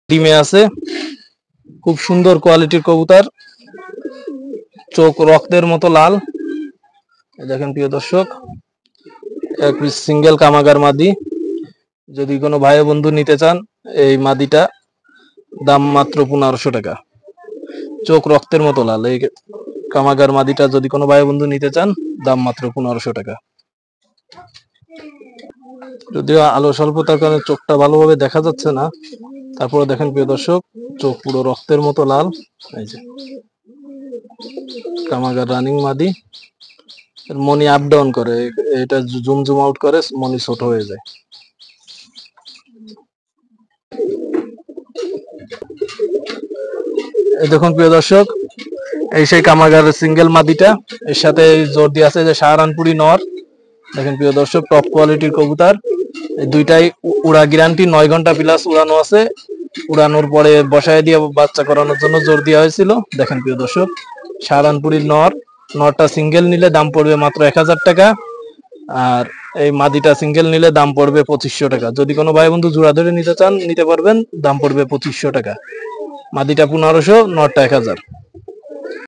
ডিমে আছে, খুব সুন্দর কোয়ালিটির কবুতর, চোখ রক্তের মতো লাল। দেখেন প্রিয় দর্শক, এক পিস সিঙ্গেল কামাগার মাদি। যদি কোনো ভাই বন্ধু নিতে চান, এই মাদিটা দাম মাত্র 1500 টাকা। চোখ রক্তের মতো লাল এই কামাগার মাদিটা যদি কোনো ভাই বন্ধু নিতে চান, দাম মাত্র 1500 টাকা। যদিও আলো স্বল্পতার কারণে চোখটা ভালোভাবে দেখা যাচ্ছে না, তারপরে দেখেন প্রিয় দর্শক, চোখ পুরো রক্তের মতো লাল। এই যে কামাগার রানিং মাদি, মনি আপ ডাউন করে, এটা জুম জুম আউট করে, মনি ছোট হয়ে যায়। এই দেখুন প্রিয় দর্শক, এই সেই কামাগার সিঙ্গেল মাদিটা, এর সাথে জোর দিয়ে আছে যে সাহারানপুরি নর। দেখেন প্রিয় দর্শক, টপ কোয়ালিটির কবুতর। এই দুইটাই উড়া গ্যারান্টি, 9 ঘন্টা প্লাস উড়ানো আছে। উড়ানোর পরে বসায় দিয়ে বাচ্চা করানোর জন্য জোর দেওয়া হয়েছিল। দেখেন প্রিয় দর্শক, সাহারানপুরির নর, নরটা সিঙ্গেল নিলে দাম পড়বে মাত্র 1000 টাকা, আর এই মাদিটা সিঙ্গেল নিলে দাম পড়বে 2500 টাকা। যদি কোনো ভাই বন্ধু জোড়া ধরে নিতে চান, নিতে পারবেন, দাম পড়বে 2500 টাকা। মাদিটা 1500, নরটা 1000।